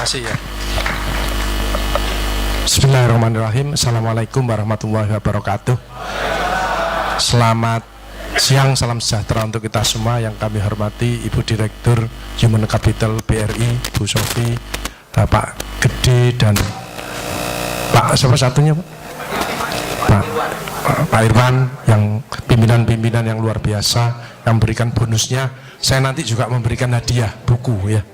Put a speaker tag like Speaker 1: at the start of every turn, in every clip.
Speaker 1: kasih ya. Bismillahirrahmanirrahim. Assalamualaikum warahmatullahi wabarakatuh. Selamat siang, salam sejahtera untuk kita semua yang kami hormati Ibu Direktur Human Capital BRI, Bu Sofi, Bapak Gede, dan Pak siapa satunya Pak Irwan, yang pimpinan-pimpinan yang luar biasa yang memberikan bonusnya. Saya nanti juga memberikan hadiah buku ya.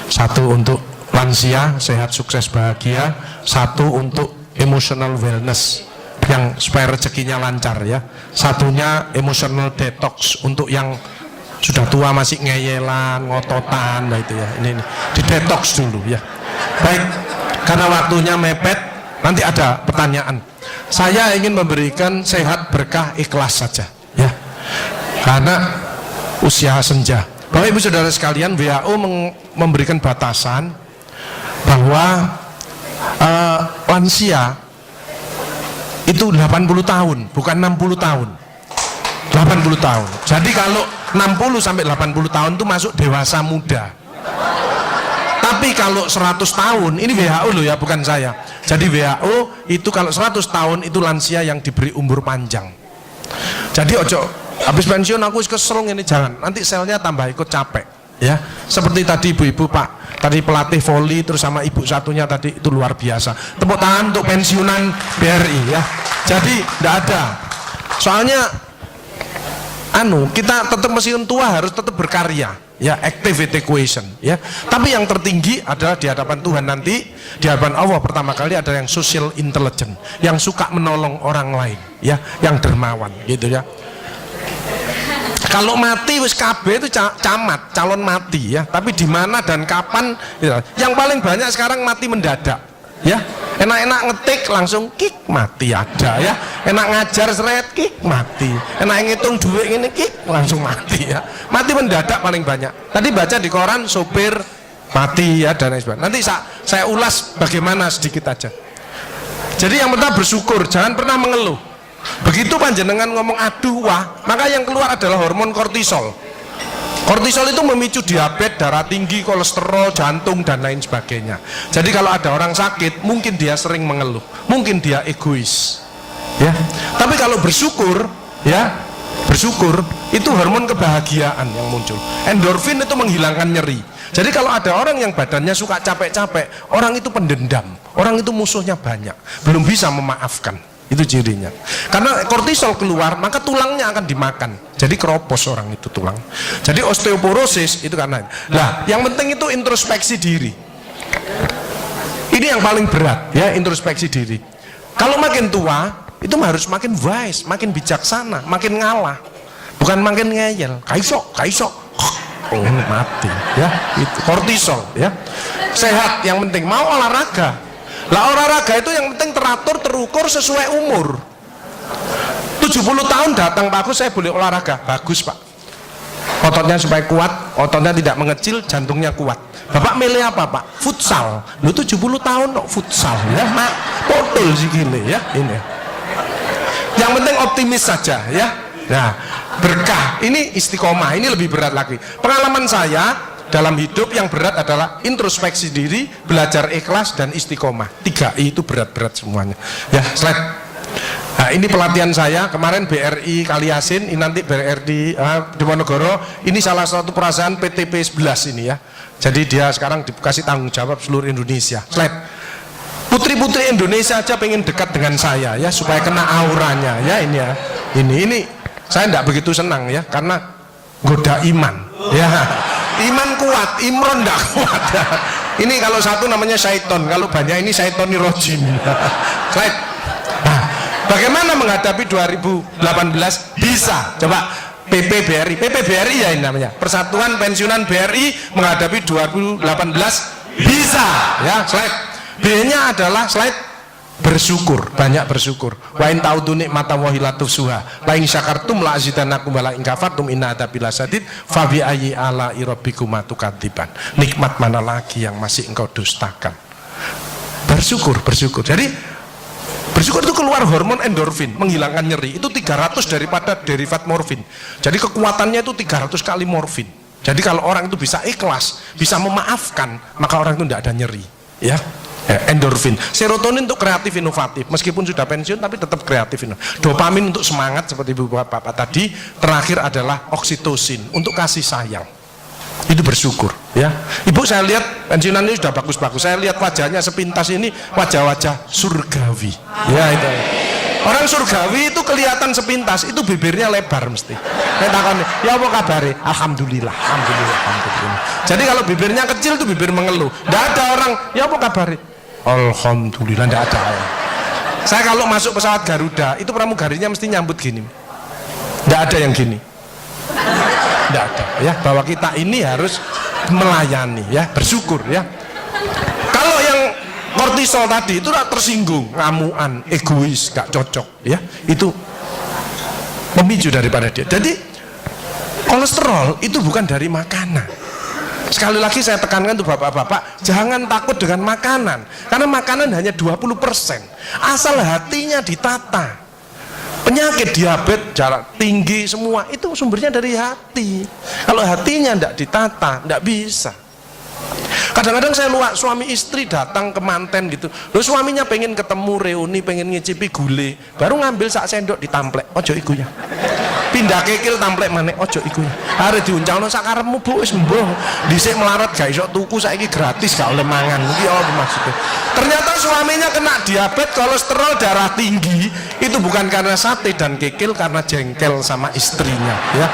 Speaker 1: Satu untuk lansia, sehat, sukses, bahagia. Satu untuk emotional wellness, yang supaya rezekinya lancar ya. Satunya emotional detox untuk yang sudah tua masih ngeyelan, ngototan, nah itu ya. Ini di detox dulu ya. Baik, karena waktunya mepet, nanti ada pertanyaan. Saya ingin memberikan sehat, berkah, ikhlas saja ya. Karena usia senja. Bapak Ibu Saudara sekalian, WHO memberikan batasan bahwa lansia itu 80 tahun, bukan 60 tahun. 80 tahun. Jadi kalau 60 sampai 80 tahun itu masuk dewasa muda. Tapi kalau 100 tahun, ini WHO loh ya, bukan saya. Jadi WHO itu kalau 100 tahun itu lansia yang diberi umur panjang. Jadi ojo habis pensiun aku kesel ini, jangan. Nanti selnya tambah ikut capek ya. Seperti tadi ibu-ibu Pak, tadi pelatih voli terus sama ibu satunya tadi itu luar biasa. Tepuk tangan untuk pensiunan BRI ya. Jadi tidak ada. Soalnya kita tetap mesin tua harus tetap berkarya ya, activity equation ya. Tapi yang tertinggi adalah di hadapan Tuhan nanti, di hadapan Allah pertama kali ada yang social intelligence, yang suka menolong orang lain ya, yang dermawan gitu ya. Kalau mati wis KB itu camat, calon mati ya. Tapi di mana dan kapan ya. Yang paling banyak sekarang mati mendadak ya. Enak-enak ngetik langsung kik mati ada ya. Enak ngajar seret kik mati. Enak ngitung duit ini kik langsung mati ya. Mati mendadak paling banyak. Tadi baca di koran sopir mati ya dan lain sebagainya. Nanti saya ulas bagaimana sedikit aja. Jadi yang pertama bersyukur, jangan pernah mengeluh. Begitu panjenengan ngomong aduh wah, maka yang keluar adalah hormon kortisol. Kortisol itu memicu diabetes, darah tinggi, kolesterol, jantung, dan lain sebagainya. Jadi kalau ada orang sakit, mungkin dia sering mengeluh, mungkin dia egois ya. Tapi kalau bersyukur ya, bersyukur itu hormon kebahagiaan yang muncul. Endorfin itu menghilangkan nyeri. Jadi kalau ada orang yang badannya suka capek-capek, orang itu pendendam, orang itu musuhnya banyak, belum bisa memaafkan. Itu cirinya. Karena kortisol keluar, maka tulangnya akan dimakan. Jadi keropos orang itu tulang. Jadi osteoporosis itu karena. Nah, yang penting itu introspeksi diri. Ini yang paling berat ya, introspeksi diri. Kalau makin tua, itu harus makin wise, makin bijaksana, makin ngalah. Bukan makin ngeyel. Kaisok. Oh, mati ya. Itu kortisol ya. Sehat yang penting, mau olahraga. Lah olahraga itu yang penting teratur, terukur sesuai umur. 70 tahun datang Pak Agus, saya boleh olahraga. Bagus Pak. Ototnya supaya kuat, ototnya tidak mengecil, jantungnya kuat. Bapak milih apa Pak? Futsal. Lu 70 tahun kok futsal ya, Mak. Potol sih gini ya ini. Yang penting optimis saja ya. Nah, berkah ini istiqomah, ini lebih berat lagi. Pengalaman saya dalam hidup yang berat adalah introspeksi diri, belajar ikhlas, dan istiqomah. 3I itu berat-berat semuanya ya. Slide. Nah, ini pelatihan saya kemarin BRI Kaliasin, ini nanti BRI di Monogoro. Ini salah satu perusahaan PTP 11 ini ya. Jadi dia sekarang dikasih tanggung jawab seluruh Indonesia. Slide. Putri-putri Indonesia aja pengen dekat dengan saya ya, supaya kena auranya ya ini ya. Ini saya tidak begitu senang ya, karena goda iman ya. Iman kuat, Imron tidak kuat ya. Ini kalau satu namanya syaiton, kalau banyak ini syaitoni rojim. Slide. Nah, bagaimana menghadapi 2018? Bisa. Coba PPBRI ya ini namanya, Persatuan Pensiunan BRI menghadapi 2018 bisa ya. Slide. B-nya adalah slide bersyukur, banyak bersyukur. Wa in ta'udu nikmatallahi la tuhsuha. La in syakartum la azidannakum wa la in kafartum inna adzabi lasyadid. Fa bi ayyi ala'i rabbikuma tukadziban. Nikmat mana lagi yang masih engkau dustakan? Bersyukur. Jadi bersyukur itu keluar hormon endorfin, menghilangkan nyeri. Itu 300 daripada derivat morfin. Jadi kekuatannya itu 300 kali morfin Jadi kalau orang itu bisa ikhlas, bisa memaafkan, maka orang itu tidak ada nyeri, ya. Endorfin, serotonin untuk kreatif inovatif, meskipun sudah pensiun tapi tetap kreatif inovatif. Dopamin untuk semangat seperti ibu bapak tadi. Terakhir adalah oksitosin untuk kasih sayang. Itu bersyukur, ya. Ibu saya lihat pensiunan ini sudah bagus-bagus. Saya lihat wajahnya sepintas ini wajah-wajah surgawi, ya itu. Orang surgawi itu kelihatan sepintas, itu bibirnya lebar mesti. Saya takon, ya apa kabare? Alhamdulillah, alhamdulillah, alhamdulillah. Jadi kalau bibirnya kecil itu bibir mengeluh. Tidak ada orang, ya apa kabare? Alhamdulillah, tidak ada. Saya kalau masuk pesawat Garuda, itu pramugarinya mesti nyambut gini. Tidak ada yang gini. Tidak ada, ya. Bahwa kita ini harus melayani, ya, bersyukur, ya. Kalau yang kortisol tadi itu tersinggung, ngamuan, egois, gak cocok, ya. Itu memicu daripada dia. Jadi kolesterol itu bukan dari makanan. Sekali lagi saya tekankan tuh bapak-bapak, jangan takut dengan makanan, karena makanan hanya 20%, asal hatinya ditata. Penyakit diabetes, jarak tinggi, semua itu sumbernya dari hati. Kalau hatinya tidak ditata, tidak bisa. Kadang-kadang saya luak suami istri datang ke manten gitu, loh suaminya pengen ketemu reuni, pengen ngicipi gule, baru ngambil sak sendok ditamplek, ojo iku ya. Pindah kekil tamplek maneh, ojo iku ya. Are diuncalno sak karepmu Bu, wis mbuh. Dhisik melarat gak iso tuku, saiki gratis gak oleh mangan. Iki apa maksudnya? Ternyata suaminya kena diabetes, kolesterol, darah tinggi, itu bukan karena sate dan kekil, karena jengkel sama istrinya, ya.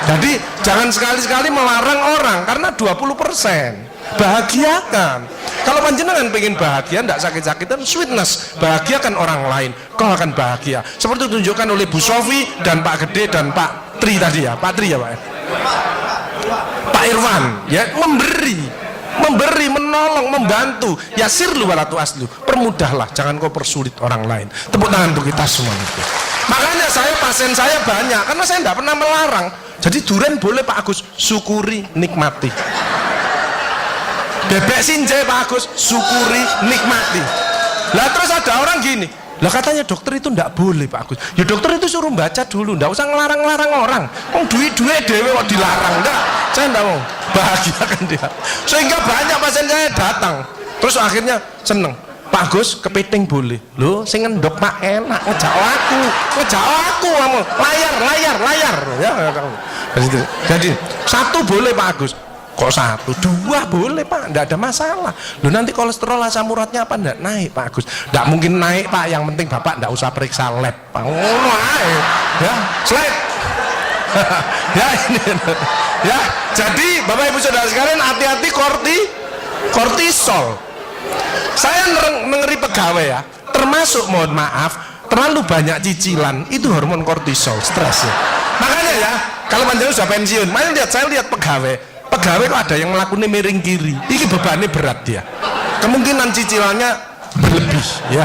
Speaker 1: Jadi jangan sekali-sekali melarang orang karena 20%. Bahagiakan. Kalau panjenengan pengen bahagia, tidak sakit-sakitan, sweetness, bahagiakan orang lain, kau akan bahagia. Seperti ditunjukkan oleh Bu Sofi dan Pak Gede dan Pak Tri tadi, ya, Pak Tri ya Pak. Pak Irwan, ya, memberi, menolong, membantu. Yasir lu walatu aslu, permudahlah, jangan kau persulit orang lain. Tepuk tangan untuk kita semua itu. Makanya pasien saya banyak, karena saya tidak pernah melarang. Jadi durian boleh Pak Agus, syukuri, nikmati. Bebek sinjai Pak Agus, syukuri, nikmati. Lah terus ada orang gini, lah katanya dokter itu ndak boleh Pak Agus. Ya dokter itu suruh baca dulu, ndak usah ngelarang-larang orang. Duit-duit dewe kok dilarang, enggak. Saya ndak mau, bahagiakan dia. Sehingga banyak pasien saya datang, terus akhirnya seneng. Pak Agus, kepiting boleh. Loh, sing ngendok Pak enak, ngejak aku kamu. Layar. Ya, jadi satu boleh Pak Agus. Kok satu, dua boleh Pak, enggak ada masalah. Loh nanti kolesterol asam uratnya apa enggak naik Pak Agus? Enggak mungkin naik Pak, yang penting Bapak enggak usah periksa lab Pak. Oh, ya, slide. Ya ini. Ya, jadi Bapak Ibu Saudara sekalian, hati-hati kortisol. Saya ngeri pegawai ya, termasuk mohon maaf, terlalu banyak cicilan, itu hormon kortisol, stres ya. Makanya ya, kalau panjenengan sudah pensiun, saya lihat pegawai kok ada yang melakukan miring kiri, ini bebannya berat dia, kemungkinan cicilannya berlebih ya,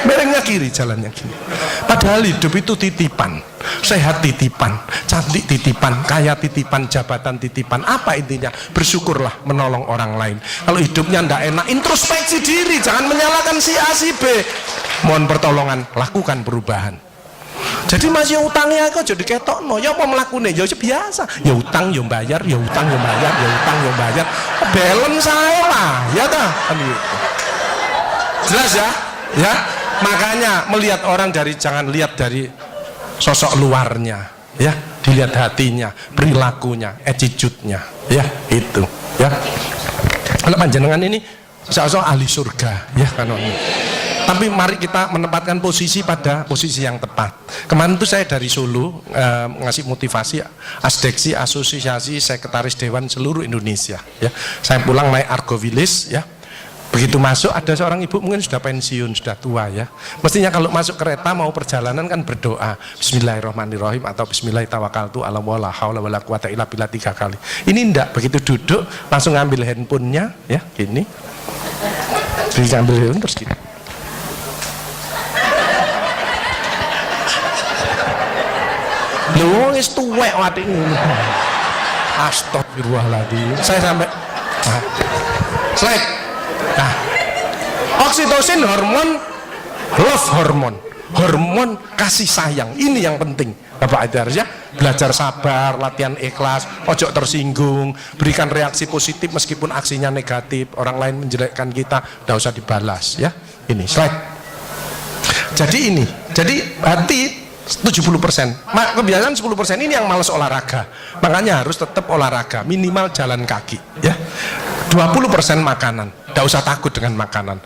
Speaker 1: miringnya kiri, jalannya kiri. Padahal hidup itu titipan, sehat titipan, cantik titipan, kaya titipan, jabatan titipan. Apa intinya? Bersyukurlah, menolong orang lain. Kalau hidupnya ndak enak, introspeksi diri, jangan menyalahkan si A si B, mohon pertolongan, lakukan perubahan. Jadi masih utangnya kok jadi ketok no, ya apa melakukannya, ya biasa, ya utang ya bayar, ya utang ya bayar, ya utang ya bayar, balance saya lah, ya dah, jelas ya, ya. Makanya melihat orang jangan lihat dari sosok luarnya, ya, dilihat hatinya, perilakunya, attitude-nya, ya, itu, ya. Kalau panjenengan ini seolah ahli surga, ya kan ini. Tapi mari kita menempatkan posisi pada posisi yang tepat. Kemarin itu saya dari Solo ngasih motivasi asdeksi asosiasi sekretaris dewan seluruh Indonesia. Ya, saya pulang naik Argo Wilis, ya. Begitu masuk ada seorang ibu mungkin sudah pensiun, sudah tua ya. Mestinya kalau masuk kereta mau perjalanan kan berdoa Bismillahirrahmanirrahim atau Bismillahirrahmanirrahim ala wala haula wala quwata illa billah 3 kali. Ini enggak, begitu duduk langsung ngambil handphonenya ya, gini. Diambil handphone terus gini. Lho wis tuwek watik ngono. Astagfirullahaladzim. Saya sampai slide. Nah, oksitosin hormon love hormon. hormon kasih sayang. Ini yang penting Bapak Ibu harus ya belajar sabar, latihan ikhlas, ojo tersinggung, berikan reaksi positif meskipun aksinya negatif, orang lain menjelekkan kita, tidak usah dibalas ya. Ini slide. Jadi hati 70%, kebiasaan 10% ini yang malas olahraga, makanya harus tetap olahraga, minimal jalan kaki ya. 20% makanan, tidak usah takut dengan makanan,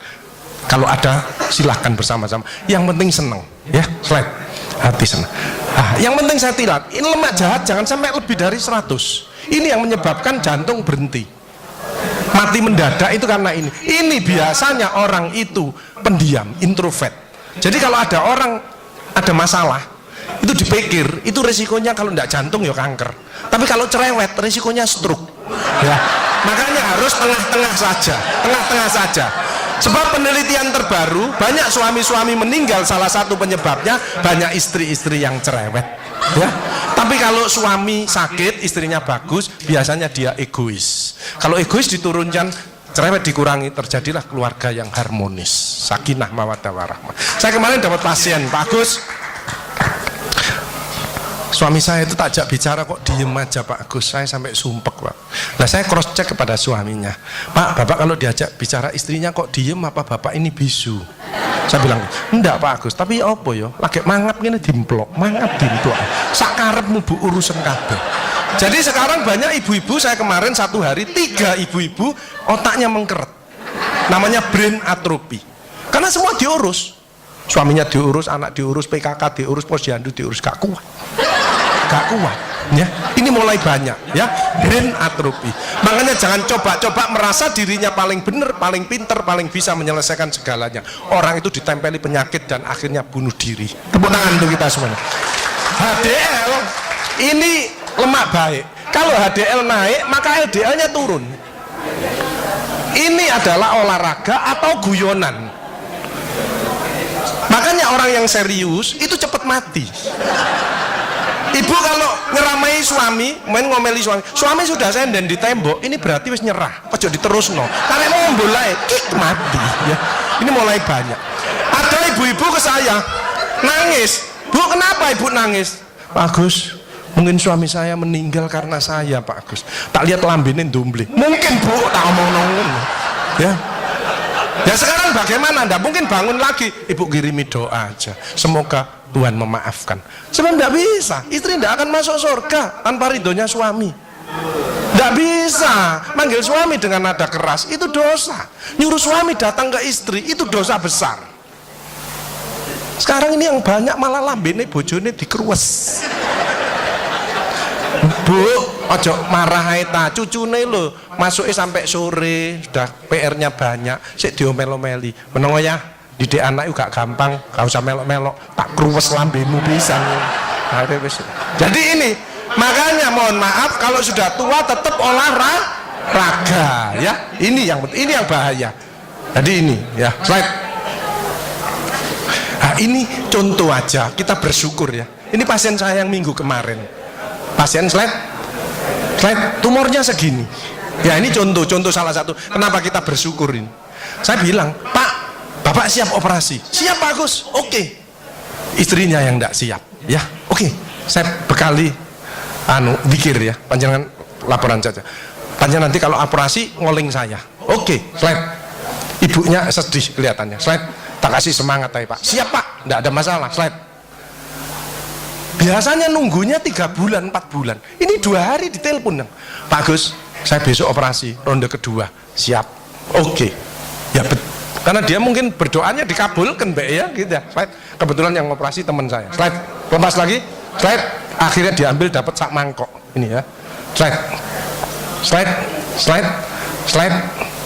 Speaker 1: kalau ada silahkan bersama-sama, yang penting senang ya. Slide. Hati senang. Yang penting saya tilat, ini lemak jahat jangan sampai lebih dari 100. Ini yang menyebabkan jantung berhenti, mati mendadak itu karena ini biasanya orang itu pendiam, introvert. Jadi kalau ada orang ada masalah itu dipikir itu resikonya kalau tidak jantung ya kanker, tapi kalau cerewet resikonya stroke ya. Makanya harus tengah-tengah saja. Sebab penelitian terbaru banyak suami-suami meninggal, salah satu penyebabnya banyak istri-istri yang cerewet ya. Tapi kalau suami sakit istrinya bagus, biasanya dia egois. Kalau egois diturunkan, cerewet dikurangi, terjadilah keluarga yang harmonis, sakinah mawaddah warahmah. Saya kemarin dapat pasien, Pak Agus, suami saya itu tak ajak bicara kok diem aja Pak Agus, saya sampai sumpek Pak. Nah saya cross check kepada suaminya, Pak, Bapak kalau diajak bicara istrinya kok diem, apa Bapak ini bisu? Saya bilang, enggak Pak Agus, tapi apa ya, lagi mangap gini dimplok, sakarepmu bu urusan kabeh. Jadi sekarang banyak ibu-ibu, saya kemarin satu hari 3 ibu-ibu otaknya mengkeret, namanya brain atrophy, karena semua diurus, suaminya diurus, anak diurus, PKK diurus, posyandu diurus, gak kuat ya. Ini mulai banyak ya, brain atrophy. Makanya jangan coba-coba merasa dirinya paling benar, paling pinter, paling bisa menyelesaikan segalanya. Orang itu ditempeli penyakit dan akhirnya bunuh diri. Tepuk tangan untuk kita semuanya. HDL ini lemak baik, kalau HDL naik maka LDL-nya turun. Ini adalah olahraga atau guyonan. Makanya orang yang serius itu cepat mati. Ibu kalau ngeramai suami, main ngomeli suami sudah senden di tembok, ini berarti wis nyerah, ojo diterusno. Karena mau mulai kik mati ya. Ini mulai banyak. Ada ibu-ibu ke saya nangis, Bu kenapa ibu nangis? Pak Agus, mungkin suami saya meninggal karena saya Pak Agus. Tak lihat lambene ndumbling. Mungkin Bu, tak omong-omong ya. Ya sekarang bagaimana? Nggak mungkin bangun lagi. Ibu kirimi doa aja, semoga Tuhan memaafkan. Sebab tidak bisa, istri tidak akan masuk surga tanpa ridhonya suami. Tidak bisa manggil suami dengan nada keras, itu dosa. Nyuruh suami datang ke istri, itu dosa besar. Sekarang ini yang banyak malah lambene bojone dikeruwes. Bu, ojo marah ta, cucune lho, masuknya sampai sore, sudah PR-nya banyak, sik diomel-omeli. Menengo ya, didik anak itu gak gampang, gak usah melok-melok, tak kruwes lambemu pisan. Jadi ini, makanya mohon maaf kalau sudah tua tetap olahraga ya. Ini yang bahaya. Jadi ini ya, slide. Nah, ini contoh aja, kita bersyukur ya. Ini pasien saya yang minggu kemarin. Pasien slide, tumornya segini. Ya ini contoh salah satu. Kenapa kita bersyukur ini? Saya bilang, Pak, Bapak siap operasi? Siap bagus, oke. Istrinya yang tidak siap, ya oke. Saya bekali, zikir ya, panjangan laporan saja. Panjangan nanti kalau operasi ngoling saya. Oke, slide. Ibunya sedih kelihatannya. Slide. Tak kasih semangat Pak. Siap Pak, tidak ada masalah. Slide. Biasanya nunggunya 3 bulan, 4 bulan. Ini 2 hari ditelepon, Pak Gus, saya besok operasi ronde kedua. Siap. Oke. Ya karena dia mungkin berdoanya dikabulkan, Mbak ya, gitu ya. Slide. Kebetulan yang operasi teman saya. Slide. Lepas lagi. Slide. Akhirnya diambil dapat sak mangkok. Ini ya. Slide.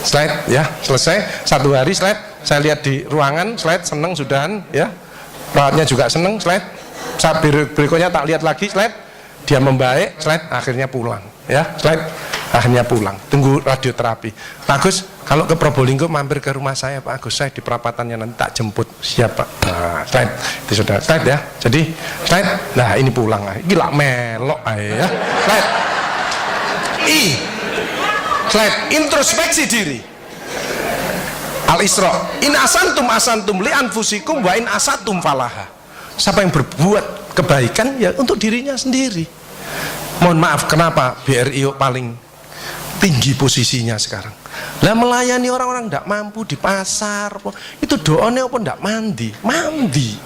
Speaker 1: Slide ya. Selesai 1 hari slide. Saya lihat di ruangan, slide, seneng sudahan ya. Perawatnya juga seneng, slide. Saat berikutnya tak lihat lagi, slide, dia membaik, slide, akhirnya pulang ya, slide, akhirnya pulang, tunggu radioterapi. Pak Agus, kalau ke Probolinggo mampir ke rumah saya Pak Agus, saya di perapatannya nanti tak jemput. Siap Pak. Nah, slide, itu sudah slide ya. Jadi slide, nah ini pulang, gila melok ya. Slide, slide, introspeksi diri. Al-Isra, in asantum li anfusikum wa in asatum falaha. Siapa yang berbuat kebaikan ya untuk dirinya sendiri. Mohon maaf, kenapa BRI paling tinggi posisinya sekarang? Lah melayani orang-orang tidak mampu di pasar, itu doanya apa tidak mandi? Mandi.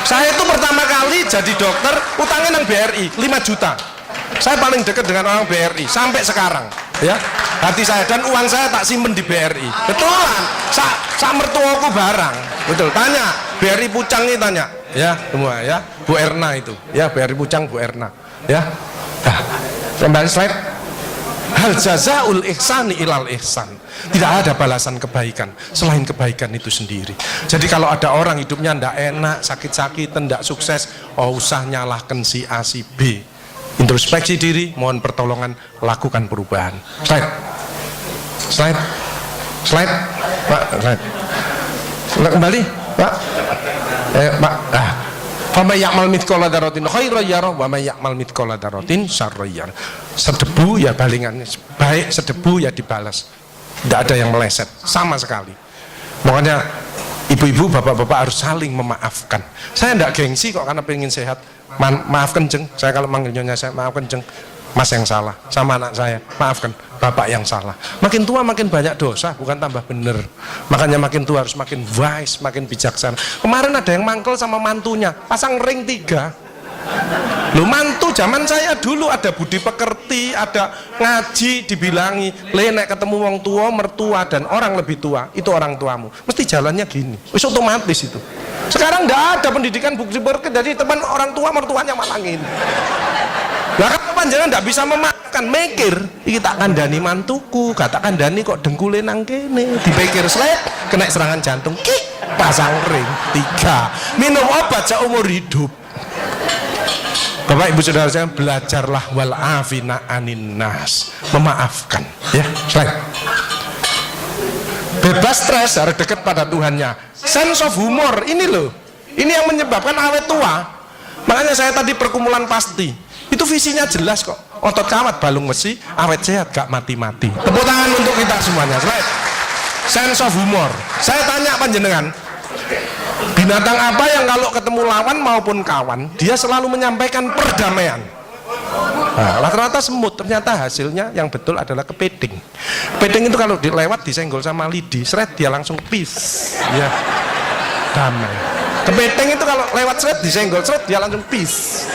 Speaker 1: Saya itu pertama kali jadi dokter utangnya nang BRI 5 juta. Saya paling dekat dengan orang BRI sampai sekarang, ya. Hati saya dan uang saya tak simpen di BRI. Betulan, sak mertuaku barang. Betul. Tanya BRI Pucang ini, tanya, ya semua, ya Bu Erna itu, ya BRI Pucang Bu Erna, ya. Nah, kembali slide. Hal jazaul ihsani ilal ihsan. Tidak ada balasan kebaikan selain kebaikan itu sendiri. Jadi kalau ada orang hidupnya ndak enak, sakit-sakitan, ndak sukses, oh usah nyalahkan si A si B. Introspeksi diri, mohon pertolongan, lakukan perubahan. Slide. Pak, slide. Kembali, Pak. Pak. Fama ya'mal mithqala dzarratin khairan yarah wa may ya'mal mithqala dzarratin syarran yarah. Sedebu ya balingannya, baik sedebu ya dibalas. Tidak ada yang meleset sama sekali. Makanya ibu-ibu, bapak-bapak harus saling memaafkan. Saya tidak gengsi kok karena pengen sehat. Maafkan jeng, saya kalau manggil nyonya saya maafkan jeng, mas yang salah, sama anak saya maafkan, bapak yang salah. Makin tua makin banyak dosa, bukan tambah bener. Makanya makin tua harus makin wise, makin bijaksana. Kemarin ada yang mangkel sama mantunya, pasang ring 3. Loh, mantu zaman saya dulu ada budi pekerti, ada ngaji, dibilangi nek ketemu wong tua, mertua dan orang lebih tua, itu orang tuamu, mesti jalannya gini, wis otomatis itu. Sekarang nggak ada pendidikan budi pekerti, jadi teman orang tua mertuanya malah gini. Lah kan panjenengan nggak bisa memakan, mikir iki tak kandhani mantuku, gak tak kandhani kok dengkule nang kene, dipikir slek kena serangan jantung, pasang ring 3, minum obat seumur hidup. Bapak Ibu Saudara saya, belajarlah wal afina anin nas, memaafkan, ya. Slide. Bebas stres, harus dekat pada Tuhannya. Sense of humor ini loh, ini yang menyebabkan awet tua. Makanya saya tadi perkumpulan pasti itu visinya jelas kok, otot kawat balung besi, awet sehat gak mati-mati. Tepuk tangan untuk kita semuanya. Slide. Sense of humor. Saya tanya panjenengan, binatang apa yang kalau ketemu lawan maupun kawan dia selalu menyampaikan perdamaian? Nah, rata-rata semut, ternyata hasilnya yang betul adalah kepiting. Kepiting itu kalau dilewat disenggol sama lidi, seret dia langsung peace, ya, damai. Kepiting itu kalau lewat seret disenggol seret dia langsung peace.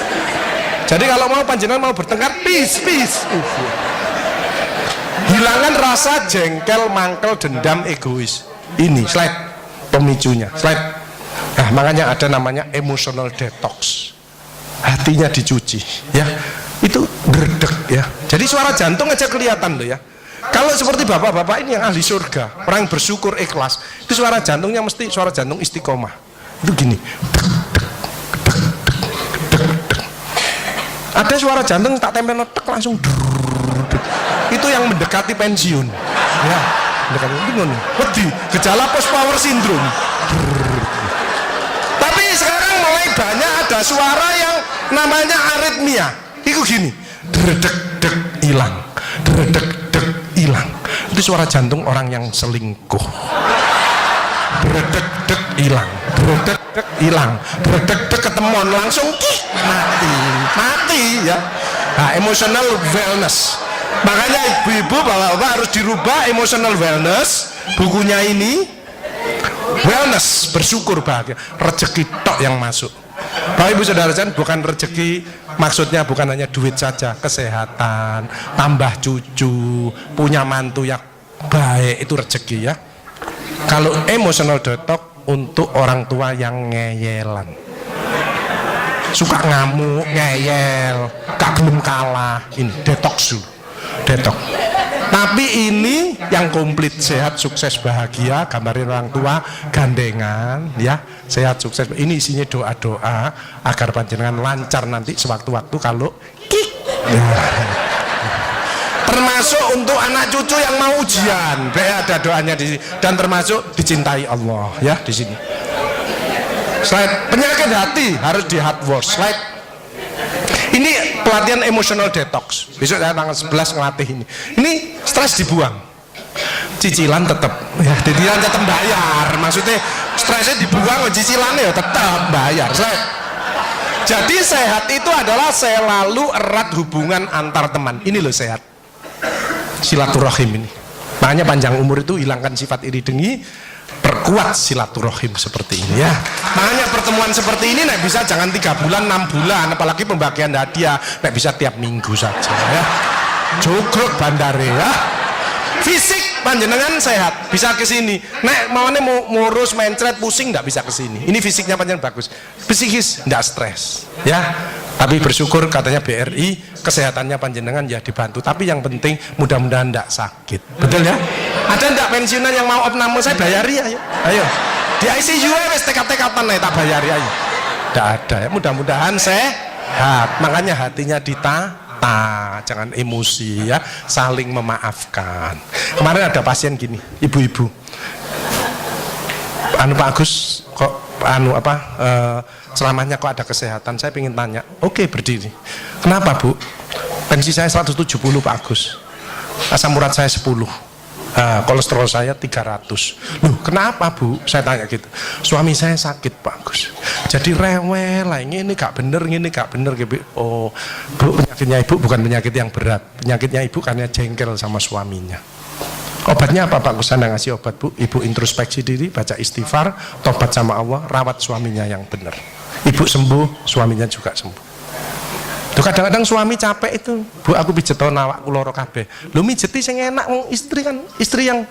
Speaker 1: Jadi kalau mau panjenengan mau bertengkar, peace. Hilangkan rasa jengkel, mangkel, dendam, egois. Ini slide pemicunya. Slide. Nah, makanya ada namanya emotional detox. Hatinya dicuci, ya. Itu gerdek, ya. Jadi suara jantung aja kelihatan loh, ya. Kalau seperti bapak-bapak ini yang ahli surga, orang yang bersyukur ikhlas, itu suara jantungnya mesti suara jantung istiqomah. Itu gini. Ada suara jantung tak tempel tek langsung itu yang mendekati pensiun, ya. Mendekati bingung, wedi, gejala post power syndrome. Tapi sekarang mulai banyak ada suara yang namanya aritmia. Itu gini, dredek hilang, dredek hilang. Itu suara jantung orang yang selingkuh. Dredek hilang, dredek hilang, dredek ketemuan langsung mati, ya. Nah, emotional wellness. Makanya ibu-ibu, bapak-bapak harus dirubah emotional wellness. Bukunya ini wellness, bersyukur bahagia, rezeki tok yang masuk. Bapak Ibu Saudara sekalian, bukan rezeki maksudnya bukan hanya duit saja, kesehatan, tambah cucu, punya mantu yang baik, itu rezeki, ya. Kalau emotional detox untuk orang tua yang ngeyelan, suka ngamuk, ngeyel, gak gelem kalah, ini detox dulu, detox. Tapi ini yang komplit, sehat, sukses, bahagia, gambarin orang tua, gandengan, ya, sehat, sukses. Ini isinya doa-doa agar panjenengan lancar nanti sewaktu-waktu kalau kik. Ya. Termasuk untuk anak cucu yang mau ujian, ada doanya di sini, dan termasuk dicintai Allah, ya, di sini. Slide. Penyakit hati harus di hard work. Slide. Ini pelatihan emotional detox. Besok saya tanggal 11 ngelatih ini. Ini stres dibuang. cicilan tetap ya, cicilan tetap bayar, maksudnya stresnya dibuang, cicilannya ya tetap bayar. Jadi sehat itu adalah selalu erat hubungan antar teman. Ini loh sehat, silaturahim ini. Makanya panjang umur itu hilangkan sifat iri dengki, perkuat silaturahim seperti ini ya. Makanya pertemuan seperti ini nek bisa jangan 3 bulan 6 bulan, apalagi pembagian hadiah nek bisa tiap minggu saja ya. Cukup bandare ya. Fisik panjenengan sehat, bisa ke sini. Nek maunya mau ngurus mencret pusing nggak bisa ke sini. Ini fisiknya panjenengan bagus. Psikis nggak stres ya. Tapi bersyukur katanya BRI kesehatannya panjenengan ya dibantu. Tapi yang penting mudah-mudahan nggak sakit. Betul ya? Ada nggak pensiunan yang mau opname saya bayari ayo. Ayo. Di ICU wes tekad-tekatan tak bayari ayo. Nggak ada ya. Mudah-mudahan sehat. Makanya hatinya ditata, jangan emosi ya, saling memaafkan. Kemarin ada pasien gini, ibu-ibu. Pak Agus kok selamanya kok ada kesehatan, saya ingin tanya. Oke, berdiri. Kenapa Bu? Pensi saya 170 Pak Agus, asam urat saya 10, kolesterol saya 300. Loh kenapa Bu? Saya tanya gitu. Suami saya sakit Pak Agus, jadi rewel lah, ini gak bener, ini gak bener gitu. Oh Bu, penyakitnya Ibu bukan penyakit yang berat, penyakitnya Ibu karena jengkel sama suaminya. Obatnya apa Pak Gus? Anda ngasih obat Bu, Ibu introspeksi diri, baca istighfar, tobat sama Allah, rawat suaminya yang benar. Ibu sembuh, suaminya juga sembuh. Tuh kadang-kadang suami capek itu, Bu aku pijet awakku loro kabeh. Lu mijeti sing enak, istri kan, istri yang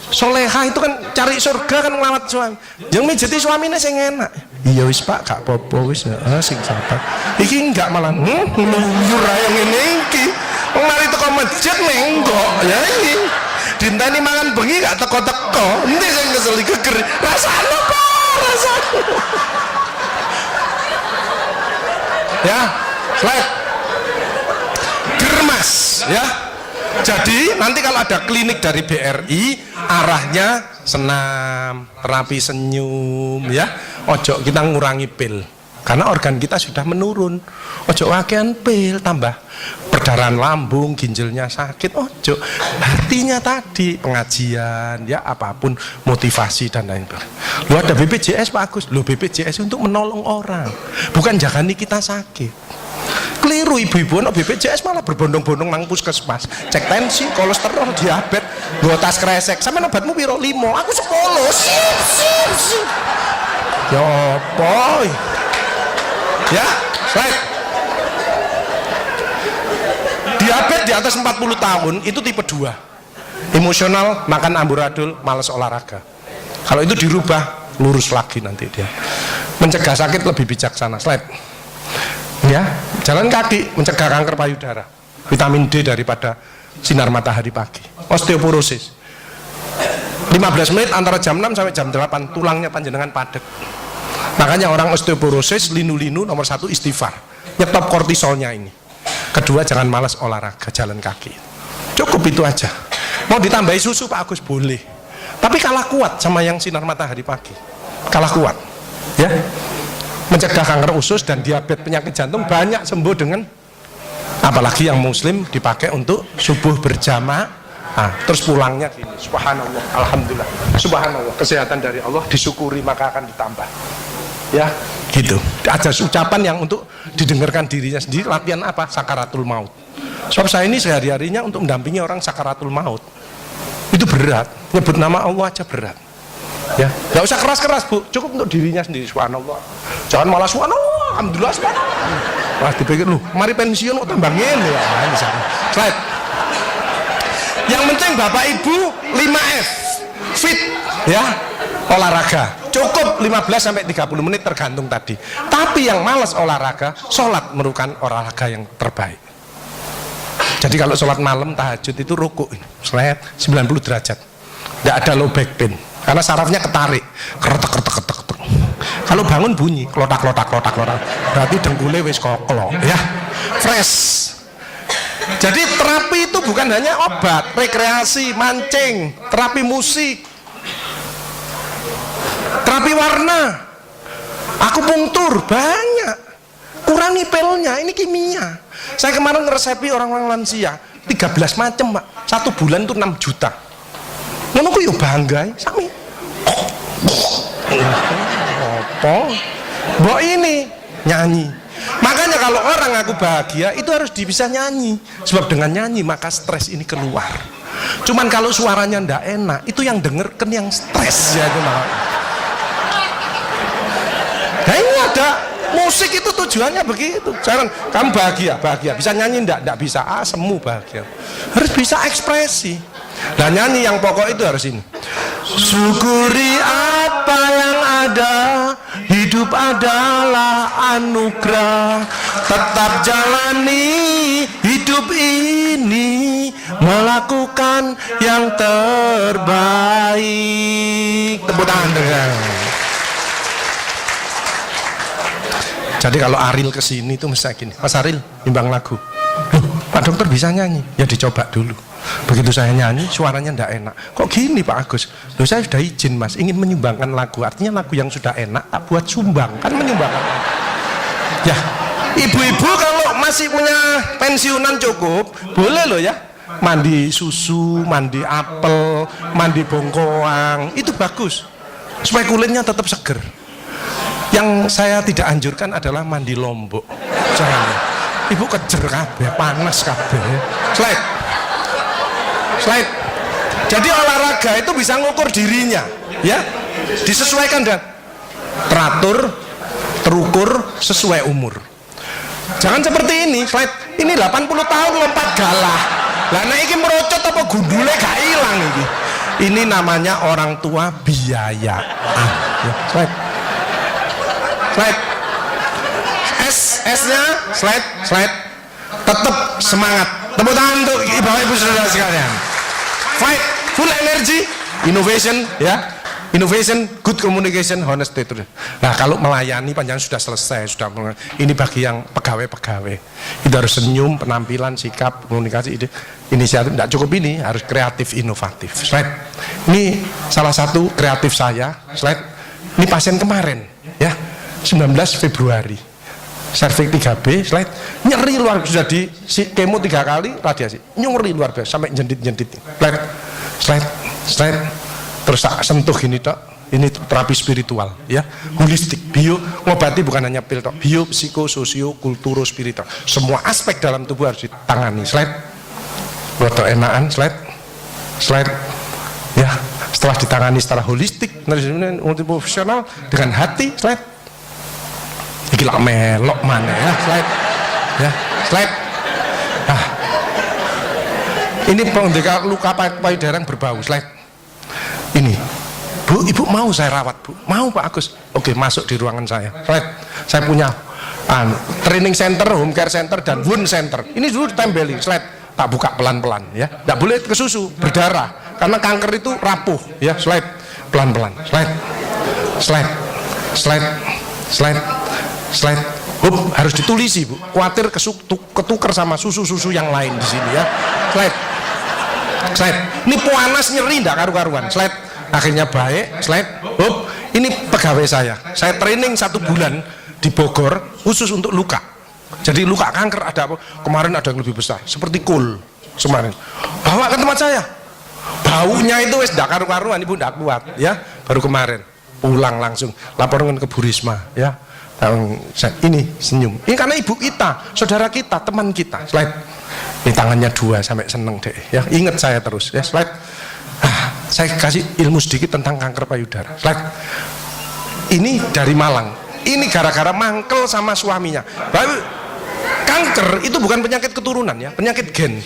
Speaker 1: soleha itu kan cari surga kan ngelawat suami. Yang mijeti suaminya sing enak. Iya wis Pak, gak apa-apa wis, sing sabar. Iki enggak malah ngeluyur ae ngene iki. Wong mari teko masjid menggok ya iki. Dintani mangan bengi gak teko-teko. Endi sing kesel geger. Rasane kok, rasane. Ya, slide. Germas ya. Jadi nanti kalau ada klinik dari BRI arahnya senam, terapi senyum ya. Ojo kita ngurangi pil karena organ kita sudah menurun. Ojo wakean pil, tambah perdarahan lambung, ginjalnya sakit. Ojo, hatinya tadi pengajian ya, apapun motivasi dan lain-lain. Lu ada BPJS Pak Agus, lu BPJS untuk menolong orang, bukan jagani kita sakit. Keliru ibu-ibu no BPJS malah berbondong-bondong nang puskesmas, cek tensi, kolesterol, diabetes, nggo tas kresek. Sampeyan obatmu piro? 5, aku 10. Sip. Ya boy. Ya, slide. Diabetes di atas 40 tahun itu tipe 2. Emosional, makan amburadul, malas olahraga. Kalau itu dirubah, lurus lagi nanti dia. Mencegah sakit lebih bijaksana. Slide. Ya, jalan kaki mencegah kanker payudara, vitamin D daripada sinar matahari pagi. Osteoporosis 15 menit antara jam 6 sampai jam 8 tulangnya panjenengan padat. Makanya orang osteoporosis linu-linu nomor 1 istighfar, nyetop kortisolnya ini. Kedua jangan malas olahraga, jalan kaki. Cukup itu aja. Mau ditambahi susu Pak Agus boleh, tapi kalah kuat sama yang sinar matahari pagi, kalah kuat ya. Mencegah kanker usus dan diabetes, penyakit jantung banyak sembuh dengan, apalagi yang muslim dipakai untuk subuh berjamaah. Terus pulangnya gini, subhanallah, alhamdulillah, subhanallah, kesehatan dari Allah, disyukuri maka akan ditambah ya gitu. Ada ucapan yang untuk didengarkan dirinya sendiri. Latihan apa? Sakaratul maut. Sebab saya ini sehari-harinya untuk mendampingi orang sakaratul maut itu berat, nyebut nama Allah aja berat ya. Gak usah keras-keras Bu, cukup untuk dirinya sendiri, subhanallah. Jangan malah subhanallah, alhamdulillah, subhanallah. Wah dipikir lu, mari pensiun kok tambah ngene ya. Slide. Yang penting Bapak Ibu 5F, fit ya, olahraga. Cukup 15 sampai 30 menit tergantung tadi. Tapi yang malas olahraga, sholat merupakan olahraga yang terbaik. Jadi kalau sholat malam tahajud itu rukuk slide 90 derajat. Tidak ada low back pain. Karena sarafnya ketarik, keretek. Kalau bangun bunyi, klotak. Berarti dengkulnya wis koklo, ya, fresh. Jadi terapi itu bukan hanya obat, rekreasi, mancing, terapi musik, terapi warna, akupunktur, banyak. Kurangi pilnya, ini kimia. Saya kemarin ngeresepi orang-orang lansia, 13 macam Pak. 1 bulan itu 6 juta. Ngono ku yo bangga sami. Apa? Mbok ini nyanyi. Makanya kalau orang aku bahagia itu harus bisa nyanyi. Sebab dengan nyanyi maka stres ini keluar. Cuman kalau suaranya ndak enak, itu yang denger kan yang stres ya itu malah. Nah ini ada musik itu tujuannya begitu. Jangan kamu bahagia bisa nyanyi ndak bisa, semu bahagia. Harus bisa ekspresi. Nah nyanyi yang pokok itu harus ini. Syukuri apa yang ada, hidup adalah anugerah. Tetap jalani hidup ini, melakukan yang terbaik. Tepuk tangan dengan. Jadi kalau Aril kesini tuh mesti gini, Mas Aril nimbang lagu. Pak dokter bisa nyanyi, ya dicoba dulu. Begitu saya nyanyi suaranya ndak enak, kok gini Pak Agus? Loh saya sudah izin Mas, ingin menyumbangkan lagu, artinya lagu yang sudah enak tak buat sumbang, kan menyumbangkan. Ya ibu-ibu kalau masih punya pensiunan cukup boleh loh ya, mandi susu, mandi apel, mandi bongkoang, itu bagus supaya kulitnya tetap seger. Yang saya tidak anjurkan adalah mandi lombok, jangan. Ibu kejer kabeh, panas kabeh. Slide. Jadi olahraga itu bisa ngukur dirinya, ya. Disesuaikan dengan teratur, terukur sesuai umur. Jangan seperti ini, slide. Ini 80 tahun lompat galah. Lah nek iki merocot apa gundule gak ilang iki. Ini namanya orang tua biaya. Ya, slide. S-nya slide. Tetap semangat. Tepuk tangan untuk ibu-ibu saudara sekalian. Fight, full energy, innovation, ya. Innovation, good communication, honesty. Nah, kalau melayani panjang sudah selesai, ini bagi yang pegawai-pegawai. Itu harus senyum, penampilan, sikap, komunikasi, inisiatif. Tidak cukup ini, harus kreatif, inovatif. Slide. Ini salah satu kreatif saya. Slide. Ini pasien kemarin, ya, 19 Februari. Serviks 3B, slide, nyeri luar biasa, sudah di kemo 3 kali radiasi, nyeri luar biasa sampai jendit-jendit. Slide, terus sentuh gini tok, ini terapi spiritual, ya, holistik, bio, ngobati bukan hanya pil tok, bio, psiko, sosio, kulturo, spiritual, semua aspek dalam tubuh harus ditangani. Slide, buat enakan, slide, ya, setelah ditangani secara holistik, multiprofesional dengan hati, slide. Gila melok mana ya, slide. Nah, ini pengobatan luka payudara berbau, slide. Ini, Bu, Ibu mau saya rawat, Bu? Mau Pak Agus? Oke, masuk di ruangan saya, slide. Saya punya training center, home care center, dan wound center. Ini dulu ditempeli, slide. Tak buka pelan-pelan, ya. Tidak boleh ke susu, berdarah, karena kanker itu rapuh, ya. Slide, pelan-pelan, slide. Harus ditulisi Bu, khawatir ketuker sama susu-susu yang lain di sini ya. Slide. Ini panas nyeri ndak karu-karuan. Slide. Akhirnya baik. Slide. Ini pegawai saya training 1 bulan di Bogor khusus untuk luka. Jadi luka kanker ada apa? Kemarin ada yang lebih besar, seperti kul kemarin. Bawa ke tempat saya. Baunya itu wis ndak karu-karuan, Ibu ndak kuat ya. Baru kemarin pulang langsung laporan ke Bu Risma ya. Ini senyum. Ini karena ibu kita, saudara kita, teman kita. Slide. Ini tangannya 2 sampai seneng deh. Ya, ingat saya terus. Ya, slide. Saya kasih ilmu sedikit tentang kanker payudara. Slide. Ini dari Malang. Ini gara-gara mangkel sama suaminya. Bahwa kanker itu bukan penyakit keturunan ya, penyakit gen.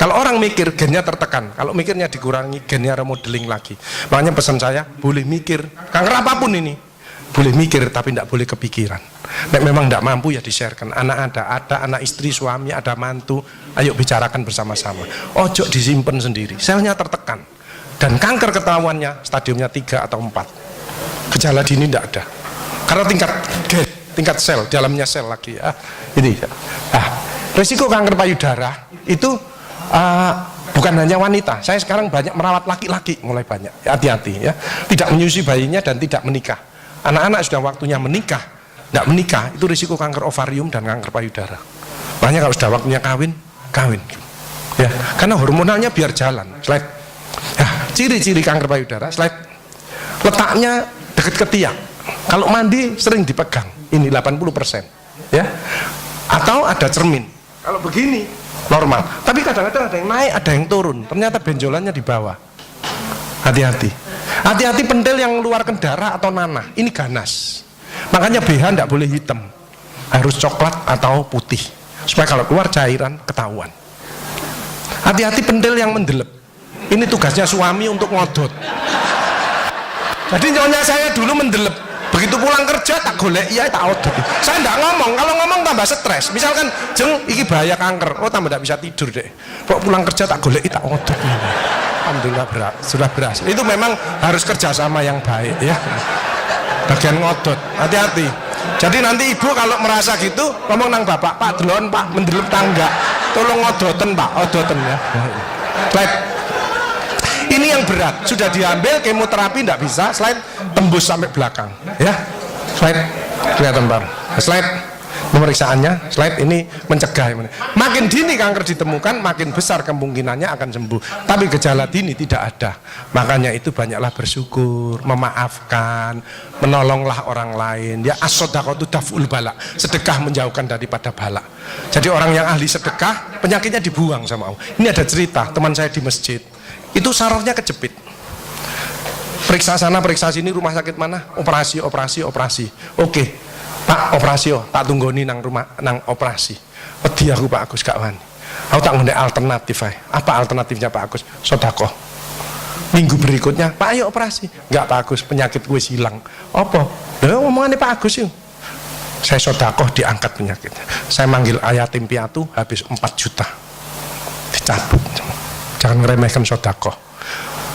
Speaker 1: Kalau orang mikir gennya tertekan, kalau mikirnya dikurangi gennya remodeling lagi. Makanya pesan saya, boleh mikir kanker apapun ini. Boleh mikir tapi tidak boleh kepikiran. Nek memang tidak mampu ya di-sharekan. Anak ada anak istri, suami, ada mantu. Ayo bicarakan bersama-sama. Ojo disimpan sendiri. Selnya tertekan. Dan kanker ketahuannya stadiumnya 3 atau 4. Gejala dini tidak ada. Karena tingkat sel, dalamnya sel lagi ya. Ini. Risiko kanker payudara itu bukan hanya wanita. Saya sekarang banyak merawat laki-laki, mulai banyak. Hati-hati ya. Tidak menyusui bayinya dan tidak menikah. Anak-anak sudah waktunya menikah, tidak menikah itu risiko kanker ovarium dan kanker payudara. Makanya kalau sudah waktunya kawin, ya, karena hormonalnya biar jalan. Slide. Ciri-ciri kanker payudara, slide. Letaknya dekat ketiak. Kalau mandi sering dipegang. Ini 80%, ya. Atau ada cermin. Kalau begini normal. Tapi kadang-kadang ada yang naik, ada yang turun. Ternyata benjolannya di bawah. Hati-hati. Hati-hati pentil yang mengeluarkan darah atau nanah. Ini ganas. Makanya BH tidak boleh hitam. Harus coklat atau putih. Supaya kalau keluar cairan ketahuan. Hati-hati pentil yang mendelep. Ini tugasnya suami untuk ngodot. Jadi nyonya saya dulu mendelep. Begitu pulang kerja tak golek, iya tak odot. Saya enggak ngomong, kalau ngomong tambah stres. Misalkan, jeng, iki bahaya kanker. Oh tambah tidak bisa tidur deh. Kok pulang kerja tak golek, tak odot. Alhamdulillah sudah berhasil. Itu memang harus kerjasama yang baik ya. Bagian ngodot, hati-hati. Jadi nanti ibu kalau merasa gitu ngomong nang bapak, Pak delon Pak mendelep tangga, tolong ngodoten Pak, odoten ya. Slide. Ini yang berat, sudah diambil kemoterapi tidak bisa, slide tembus sampai belakang, ya. Slide, kelihatan Pak. Slide pemeriksaannya, slide ini mencegah. Makin dini kanker ditemukan, makin besar kemungkinannya akan sembuh. Tapi gejala dini tidak ada. Makanya itu banyaklah bersyukur, memaafkan, menolonglah orang lain. Ya as-shadaqatu daf'ul bala. Sedekah menjauhkan daripada bala. Jadi orang yang ahli sedekah, penyakitnya dibuang sama Allah. Ini ada cerita, teman saya di masjid. Itu sarafnya kejepit. Periksa sana, periksa sini, rumah sakit mana? Operasi. Oke. Pak operasi tak tunggoni nang rumah nang operasi. Wedi aku Pak Agus gak wani. Aku tak ngene alternatif ae. Apa alternatifnya Pak Agus? Sedekah. Minggu berikutnya, Pak ayo operasi. Enggak Pak Agus, penyakit gue hilang. Apa? Lha ngomongane Pak Agus yuk. Saya sedekah diangkat penyakitnya. Saya manggil yatim piatu habis 4 juta. Dicabut. Jangan ngeremehkan sedekah.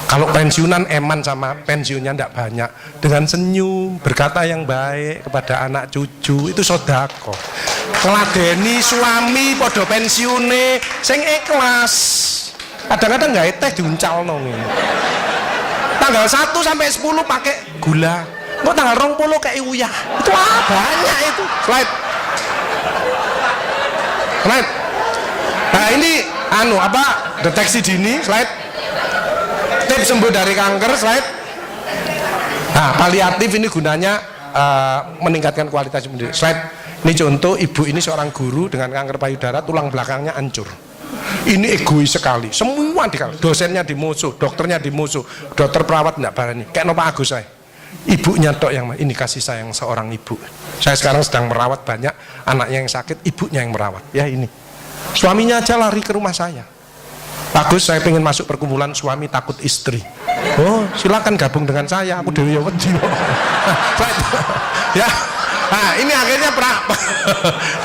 Speaker 1: Kalau pensiunan eman sama pensiunnya tidak banyak, dengan senyum berkata yang baik kepada anak cucu itu sedekah. Ngeladeni suami podo pensiune sing ikhlas. Kadang-kadang nggak teh diuncalno ngene. Tanggal 1 sampai 10 pakai gula. Kok tanggal 20 kayak uyah. Itu banyak itu. Slide. Nah ini deteksi dini, slide. Tips sembuh dari kanker, slide. Nah, paliatif ini gunanya meningkatkan kualitas hidup. Slide. Ini contoh, ibu ini seorang guru dengan kanker payudara, tulang belakangnya hancur. Ini egois sekali, semua dikal. Dosennya dimusuh, dokternya dimusuh, dokter perawat tidak berani. Kayak Pak Agus saya. Ibunya tok yang ini kasih sayang seorang ibu. Saya sekarang sedang merawat banyak anaknya yang sakit, ibunya yang merawat. Ya ini. Suaminya aja lari ke rumah saya. Bagus, saya pengen masuk perkumpulan suami takut istri. Oh, silakan gabung dengan saya. Aku dewi wedi. Ya. Nah, ini akhirnya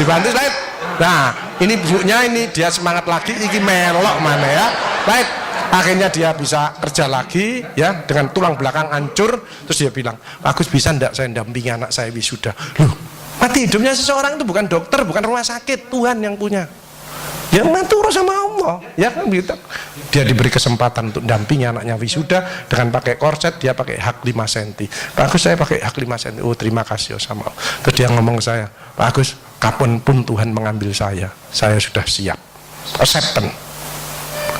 Speaker 1: dibantu slide. Nah, ini ibunya ini dia semangat lagi, iki melok mana ya. Slide. Akhirnya dia bisa kerja lagi ya dengan tulang belakang hancur. Terus dia bilang, Bagus bisa ndak saya dampingi anak saya wisuda. Loh, mati hidupnya seseorang itu bukan dokter, bukan rumah sakit, Tuhan yang punya. Ya ngatur sama Allah, ya kan gitu. Dia diberi kesempatan untuk dampingi anaknya wisuda dengan pakai korset, dia pakai hak 5 cm. Pak Agus saya pakai hak 5 cm. Oh terima kasih sama Allah. Terus dia ngomong ke saya, Pak Agus, kapanpun Tuhan mengambil saya sudah siap. Acceptance.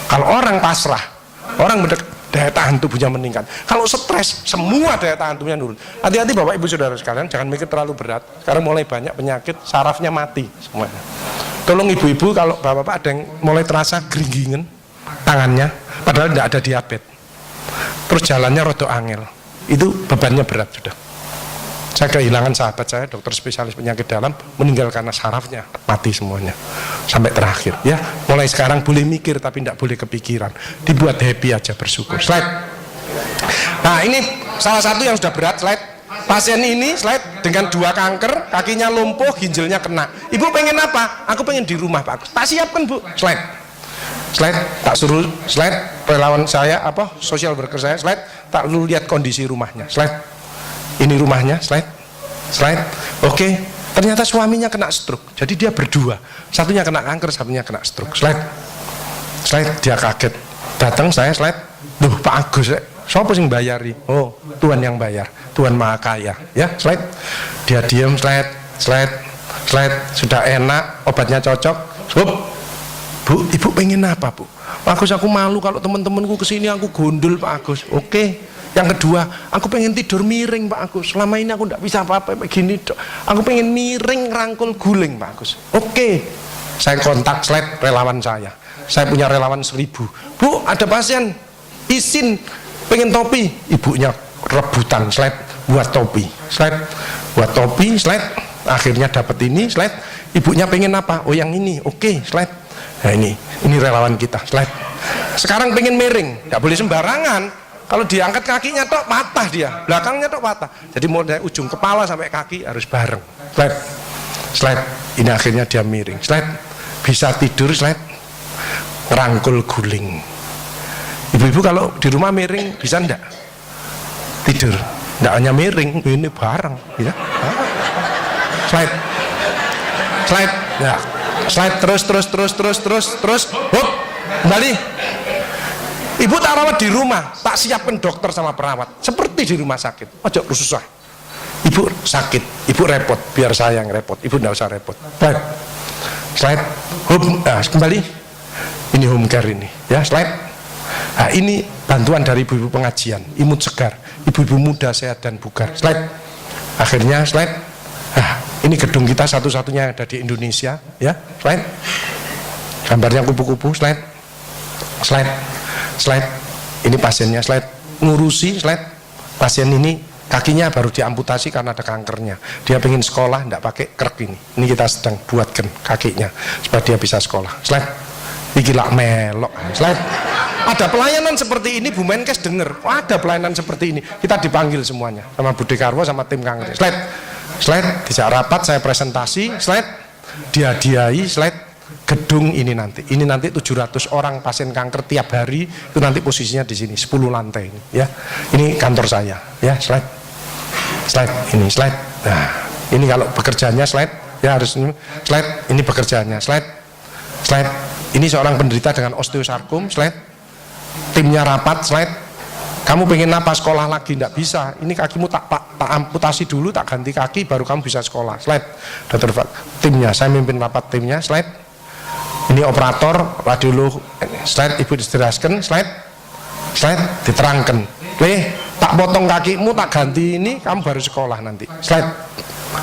Speaker 1: Kalau orang pasrah, orang daya tahan tubuhnya meningkat. Kalau stres, semua daya tahan tubuhnya nurun. Hati-hati Bapak Ibu Saudara sekalian, jangan mikir terlalu berat. Sekarang mulai banyak penyakit, sarafnya mati semuanya. Tolong ibu-ibu kalau bapak-bapak ada yang mulai terasa geringgingan tangannya, padahal tidak ada diabetes. Terus jalannya rodo angel. Itu bebannya berat sudah. Saya kehilangan sahabat saya, dokter spesialis penyakit dalam, meninggal karena sarafnya mati semuanya. Sampai terakhir. Ya, mulai sekarang boleh mikir tapi tidak boleh kepikiran. Dibuat happy aja, bersyukur. Slide. Nah, ini salah satu yang sudah berat, slide. Pasien ini slide dengan 2 kanker, kakinya lumpuh, ginjalnya kena. Ibu pengen apa? Aku pengen di rumah Pak Agus. Tak siapkan Bu. Slide. Tak suruh slide. Relawan saya social worker saya slide. Tak lu lihat kondisi rumahnya. Slide. Ini rumahnya. Slide. Oke. Ternyata suaminya kena stroke. Jadi dia berdua. Satunya kena kanker, satunya kena stroke. Slide. Dia kaget. Datang saya slide. Duh Pak Agus. Siapa sing bayari? Oh, Tuhan yang bayar. Tuhan Maha Kaya. Ya, slide. Dia diam, slide. Sudah enak, obatnya cocok. Ibu pengen apa, Bu? Pak Agus, aku malu kalau teman-temanku kesini aku gondol, Pak Agus. Oke. Yang kedua, aku pengen tidur miring, Pak Agus. Selama ini aku tidak bisa apa-apa begini, Dok. Aku pengen miring rangkul guling, Pak Agus. Oke. Saya kontak slide relawan saya. Saya punya relawan 1000. Bu, ada pasien izin pengen topi. Ibunya rebutan slide buat topi. Slide buat topi, slide. Akhirnya dapat ini, slide. Ibunya pengen apa? Oh, yang ini. Oke, slide. Nah, ini relawan kita, slide. Sekarang pengen miring, nggak boleh sembarangan. Kalau diangkat kakinya tok patah dia, belakangnya tok patah. Jadi mau dari ujung kepala sampai kaki harus bareng. Slide, slide. Ini akhirnya dia miring. Slide. Bisa tidur, slide. Ngerangkul guling. Ibu-ibu kalau di rumah miring bisa ndak? Tidur. Ndak hanya miring, ini bareng, ya. Slide, slide. Ya. Slide terus. Hop, kembali. Ibu tak rawat di rumah, tak siapkan dokter sama perawat seperti di rumah sakit. Ojo susah. Ibu sakit, ibu repot, biar saya yang repot. Ibu tidak usah repot. Baik. Slide. Home, kembali. Ini home care ini, ya, slide. Nah, ini bantuan dari ibu-ibu pengajian, imut segar, ibu-ibu muda sehat dan bugar. Slide. Akhirnya slide. Ini gedung kita satu-satunya yang ada di Indonesia, ya. Slide. Gambarnya kupu-kupu. Slide. Slide. Slide. Ini pasiennya. Slide. Ngurusi. Slide. Pasien ini kakinya baru diamputasi karena ada kankernya. Dia pengen sekolah, tidak pakai krek ini. Ini kita sedang buatkan kakinya supaya dia bisa sekolah. Slide. Iki lak melok. Slide. Ada pelayanan seperti ini, Bu Menkes denger. Oh, ada pelayanan seperti ini. Kita dipanggil semuanya sama Budi Karwo sama tim kanker. Slide. Slide, dijak rapat, saya presentasi, slide, dihadiahi, slide, gedung ini nanti 700 orang pasien kanker tiap hari, itu nanti posisinya di sini, 10 lantai ini, ya. Ini kantor saya, ya, slide, ini slide. Nah, ini kalau bekerjanya slide, ya harus ini, slide, ini bekerjanya, slide. Ini seorang penderita dengan osteosarkom, slide. Timnya rapat, slide. Kamu pengen apa, sekolah lagi? Tidak bisa, ini kakimu tak amputasi dulu, tak ganti kaki, baru kamu bisa sekolah. Slide. Dokter timnya, saya mimpin rapat timnya. Slide. Ini operator radiolog. Slide, ibu dijelaskan. Slide. Diterangkan. Tak potong kakimu, tak ganti ini, kamu baru sekolah nanti. Slide.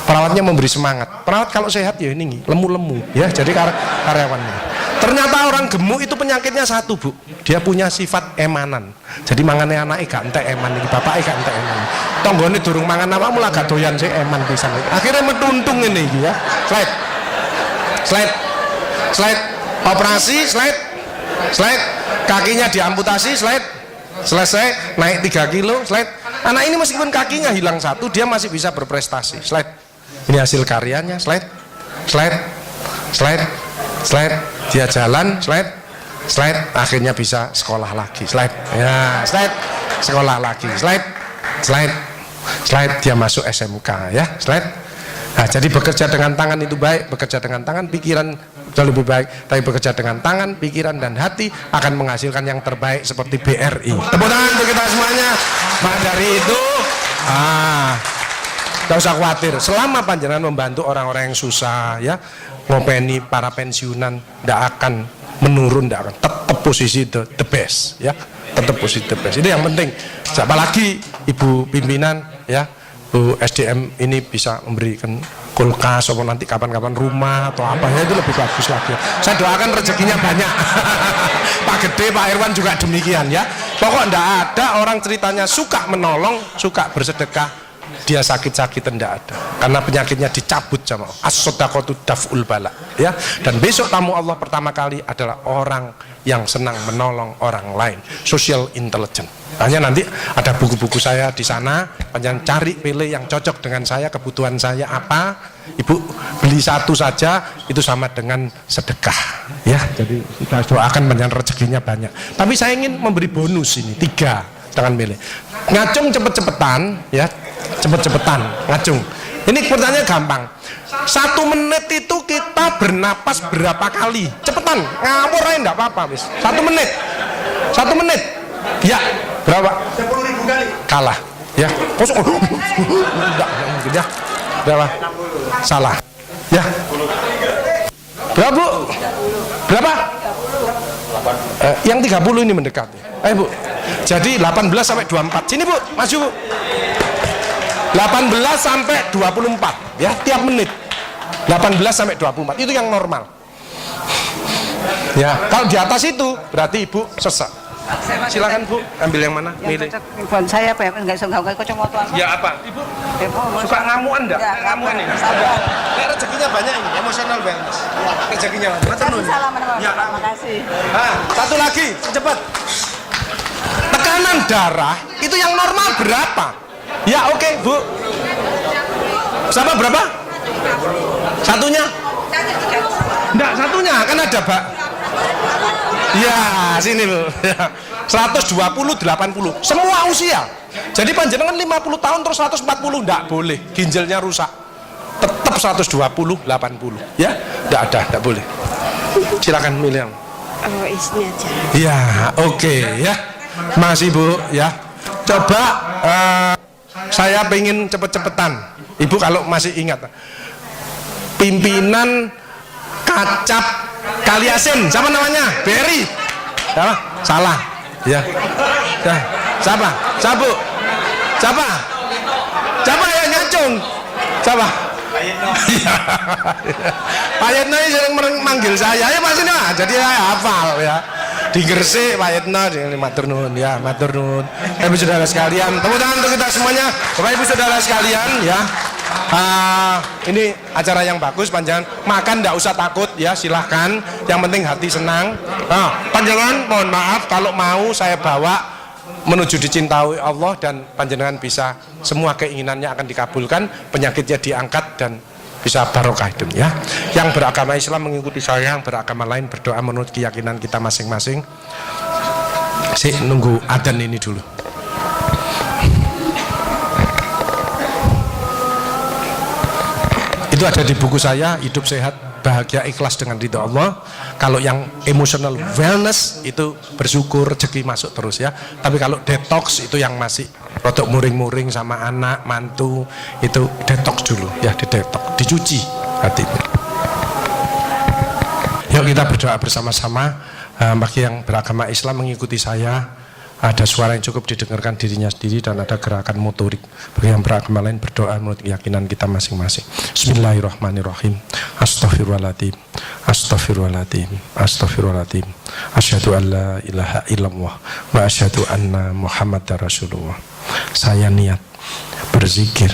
Speaker 1: Perawatnya memberi semangat. Perawat kalau sehat ya ini lemu-lemu, ya. Jadi karyawannya. Ternyata orang gemuk itu penyakitnya satu, Bu. Dia punya sifat emanan. Jadi mangane anake gak entek eman iki, bapake gak entek eman. Tanggane durung mangan apa mulai gak doyan sih eman pisan. Akhirnya metuntung ini iki, ya. Slide. Operasi, slide. Kakinya diamputasi, slide. Selesai, naik 3 kilo, slide. Anak ini meskipun kakinya hilang satu, dia masih bisa berprestasi. Slide. Ini hasil karyanya, slide. Dia jalan, slide, akhirnya bisa sekolah lagi, slide, ya, slide, sekolah lagi, slide, dia masuk SMK, ya, slide. Nah, jadi bekerja dengan tangan itu baik, bekerja dengan tangan, pikiran jauh lebih baik, tapi bekerja dengan tangan, pikiran dan hati akan menghasilkan yang terbaik seperti BRI. Tepuk tangan untuk kita semuanya. Maka dari itu, gak usah khawatir, selama panjenengan membantu orang-orang yang susah, ya, ngopeni para pensiunan, tidak akan menurun, tidak akan, tetap posisi the best, ya, tetap posisi the best. Itu yang penting. Apalagi ibu pimpinan, ya, Bu SDM ini bisa memberikan kulkas atau nanti kapan-kapan rumah atau apa, ya, itu lebih bagus lagi. Saya doakan rezekinya banyak. Pak Gede, Pak Irwan juga demikian, ya. Pokok tidak ada orang ceritanya suka menolong, suka bersedekah, dia sakit-sakit tidak ada, karena penyakitnya dicabut sama as-shadaqatu daf'ul bala, ya. Dan besok tamu Allah pertama kali adalah orang yang senang menolong orang lain, social intelligence. Hanya nanti ada buku-buku saya di sana, panjang cari pilih yang cocok dengan saya, kebutuhan saya apa, ibu beli satu saja itu sama dengan sedekah, ya. Jadi kita doakan panjang rezekinya banyak. Tapi saya ingin memberi bonus ini 3, jangan milih. Ngacung cepet-cepetan, ya, cepet-cepetan ngacung. Ini pertanyaan gampang. 1 menit itu kita bernapas berapa kali? Cepetan, ngawur aja enggak apa-apa, wis. 1 menit. 1 menit. Ya, berapa? 10.000 kali. Kalah, ya. Kosong. Enggak mungkin, ya. Berapa? Salah. Ya. Berapa, Bu? Berapa? Yang 30 ini mendekati. Bu. Jadi 18 sampai 24. Sini Bu, maju Bu. 18 sampai 24 ya, tiap menit. 18 sampai 24 itu yang normal. Ya, kalau di atas itu berarti Ibu sesak. Silakan Bu, ambil yang mana? Milih.
Speaker 2: Buat saya apa ya? Enggak enggak kacamata.
Speaker 1: Ya apa? Ibu suka ngamuan enggak?
Speaker 2: Ya,
Speaker 1: Ngamuan ini.
Speaker 2: Sabar.
Speaker 1: Rezekinya banyak ini, emosional balance. Rezekinya banyak.
Speaker 2: Salam
Speaker 1: Ya,
Speaker 2: terima kasih.
Speaker 1: Satu lagi, cepat. Tekanan darah itu yang normal berapa? Ya oke, Bu. Sama berapa? Satunya? Enggak, satunya kan ada, Pak. Ya, sini Bu. 120 80. Semua usia. Jadi panjenengan 50 tahun terus 140 enggak boleh. Ginjalnya rusak. Tetap 120 80. Ya, enggak boleh. Silakan milih yang.
Speaker 2: Oh, isinya aja.
Speaker 1: Ya, oke ya. Masih Bu ya. Coba saya pengen cepet-cepetan. Ibu kalau masih ingat. Pimpinan Kacap Kaliasin, siapa namanya? Berry. Ya, salah. Ya. Ya. Siapa? Siapa? Siapa? Siapa yang nyacung? Siapa? Pak Yetno ini sering manggil saya ya Pak Sina, jadi saya hafal ya. Di Gresik Pak Yetno, di matur nuwun ya, matur nuwun. Ibu saudara sekalian, tepuk tangan untuk kita semuanya, Bapak Ibu saudara sekalian ya. Ini acara yang bagus, panjangan makan tidak usah takut ya, silahkan. Yang penting hati senang. Panjangan mohon maaf kalau mau saya bawa menuju dicintai Allah dan panjenengan bisa semua keinginannya akan dikabulkan, penyakitnya diangkat dan bisa barokah hidup ya. Yang beragama Islam mengikuti saya, yang beragama lain berdoa menurut keyakinan kita masing-masing. Nunggu adzan ini dulu. Itu ada di buku saya, Hidup Sehat Bahagia Ikhlas dengan Ridha Allah. Kalau yang emotional wellness itu bersyukur rezeki masuk terus ya. Tapi kalau detox itu yang masih rodok muring-muring sama anak, mantu, itu detox dulu ya, detox, dicuci hatinya. Yuk kita berdoa bersama-sama. Bagi yang beragama Islam mengikuti saya, ada suara yang cukup didengarkan dirinya sendiri dan ada gerakan motorik. Bagi yang beragama lain berdoa menurut keyakinan kita masing-masing. Bismillahirrahmanirrahim. Astaghfirullahaladzim. Astaghfirullahaladzim. Astaghfirullahaladzim. Asyhadu an la ilaha illallah wa asyhadu anna Muhammadar Rasulullah. Saya niat berzikir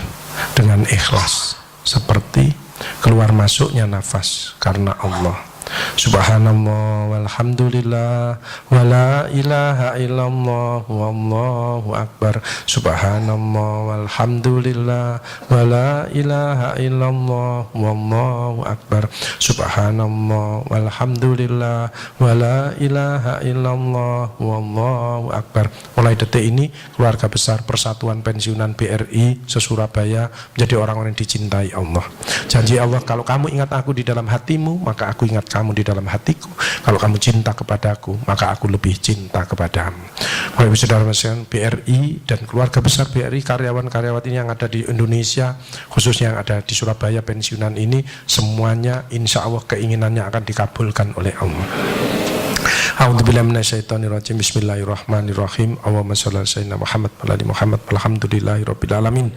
Speaker 1: dengan ikhlas seperti keluar masuknya nafas karena Allah. Subhanallah walhamdulillah wala ilaha illallah wallahu akbar. Subhanallah walhamdulillah wala ilaha illallah wallahu akbar. Subhanallah walhamdulillah wala ilaha illallah wallahu akbar. Mulai detik ini keluarga besar Persatuan Pensiunan BRI se-Surabaya menjadi orang-orang yang dicintai Allah. Janji Allah, kalau kamu ingat aku di dalam hatimu, maka aku ingat kamu di dalam hatiku. Kalau kamu cinta kepadaku, maka aku lebih cinta kepadamu. Bapak Ibu Saudara sekalian, BRI dan keluarga besar BRI, karyawan-karyawan ini yang ada di Indonesia, khususnya yang ada di Surabaya pensiunan ini, semuanya insya Allah keinginannya akan dikabulkan oleh Allah. A'udzubillahi minasyaitonirrajim. Bismillahirrahmanirrahim. Allahumma shalli ala sayyidina Muhammad wa ala ali Muhammad. Alhamdulillahirabbil alamin.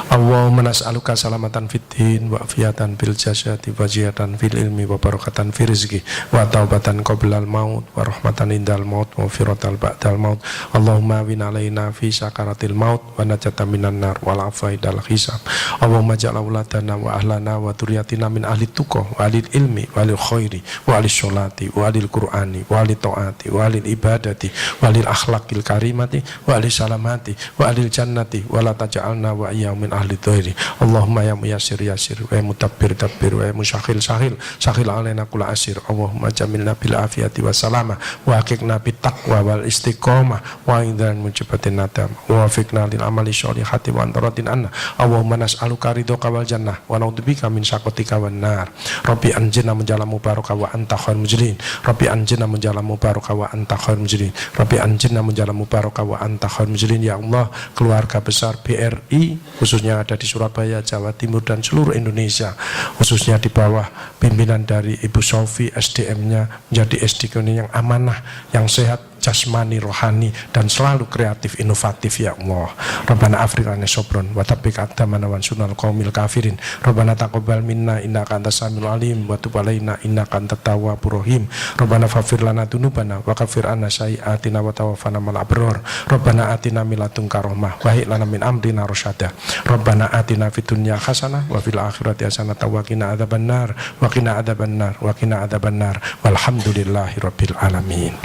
Speaker 1: Allahumma nas'aluka salamatan fid din wa afiyatan fil jasadi wa ziyadatan fil ilmi wa barakatan fil rizqi wa taubatan qablal maut wa rahmatan indal maut wa firatan ba'dal maut. Allahumma win alaina fi sakaratil maut wa najatan minan nar wal afaidal hisab. Allahumma ja'al auladana wa ahlana wa dzurriyyatina min ahli tuqa wa ahli ilmi wa ahli khairi wa ahli sholati wa ahli qur'ani wa ahli ta'ati wa ahli ibadati wa ahli akhlaqil karimati wa ahli salamati wa ahli jannati wa la taj'alna wa iyyahu min ahli dhairi. Allahumma ya muyassir yassir wa ya mutabbir tabbir wa ya musyakhil sahil sahil alaina kull asir. Allahumma jamilna bil afiyati wa salama wa haqiqna bit taqwa wal istiqamah wa indan mujibatin nadam wa wafiqna lil amali sholihati wa antaratin anna. Allahumma nas'aluka ridhoka wal jannah wa na'udzubika min sakhatika wan nar. Rabbi anjina menjala mubaraka wa anta khairul mujrin. Rabbi anjina menjala munjalam mubarakah wa anta khairul mujrin. Rabbi anjirna munjalam mubarakah wa anta khairul mujrin. Ya Allah, keluarga besar BRI khususnya ada di Surabaya, Jawa Timur dan seluruh Indonesia, khususnya di bawah pimpinan dari Ibu Sofi, SDM-nya menjadi SDM yang amanah, yang sehat jasmani, rohani, dan selalu kreatif, inovatif. Ya Allah, Rabbana afriqana sobron wa tabbik adamana wan sunal qaumil kafirin. Rabbana taqabbal minna innaka antas samiul alim wa tub alaina innaka antat tawwabur rahim. Rabbana faghfir lana dzunubana wa kaffir anna sayyi'atina wa tawaffana ma'al abrar. Rabbana atina min ladunka rahmah wa hab lana min amrina rasyada. Rabbana atina fid dunya hasanah wa fil akhirati hasanah wa qina adzabannar wa qina adzabannar wa qina adzabannar. Walhamdulillahi rabbil alamin.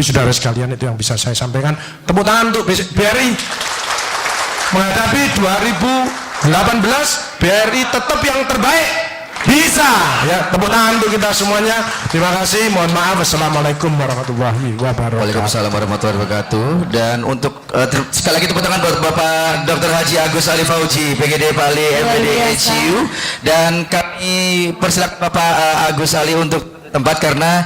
Speaker 1: Saudara sekalian, itu yang bisa saya sampaikan. Tepuk tangan untuk BRI menghadapi 2018. BRI tetap yang terbaik, bisa ya. Tepuk tangan untuk kita semuanya. Terima kasih, mohon maaf. Assalamualaikum warahmatullahi wabarakatuh.
Speaker 3: Waalaikumsalam warahmatullahi wabarakatuh. Dan untuk sekali lagi tepuk tangan buat Bapak Dr. Haji Agus Ali Fauji, PGD Pali MPD HU. Dan kami persilakan Bapak Agus Ali untuk tempat karena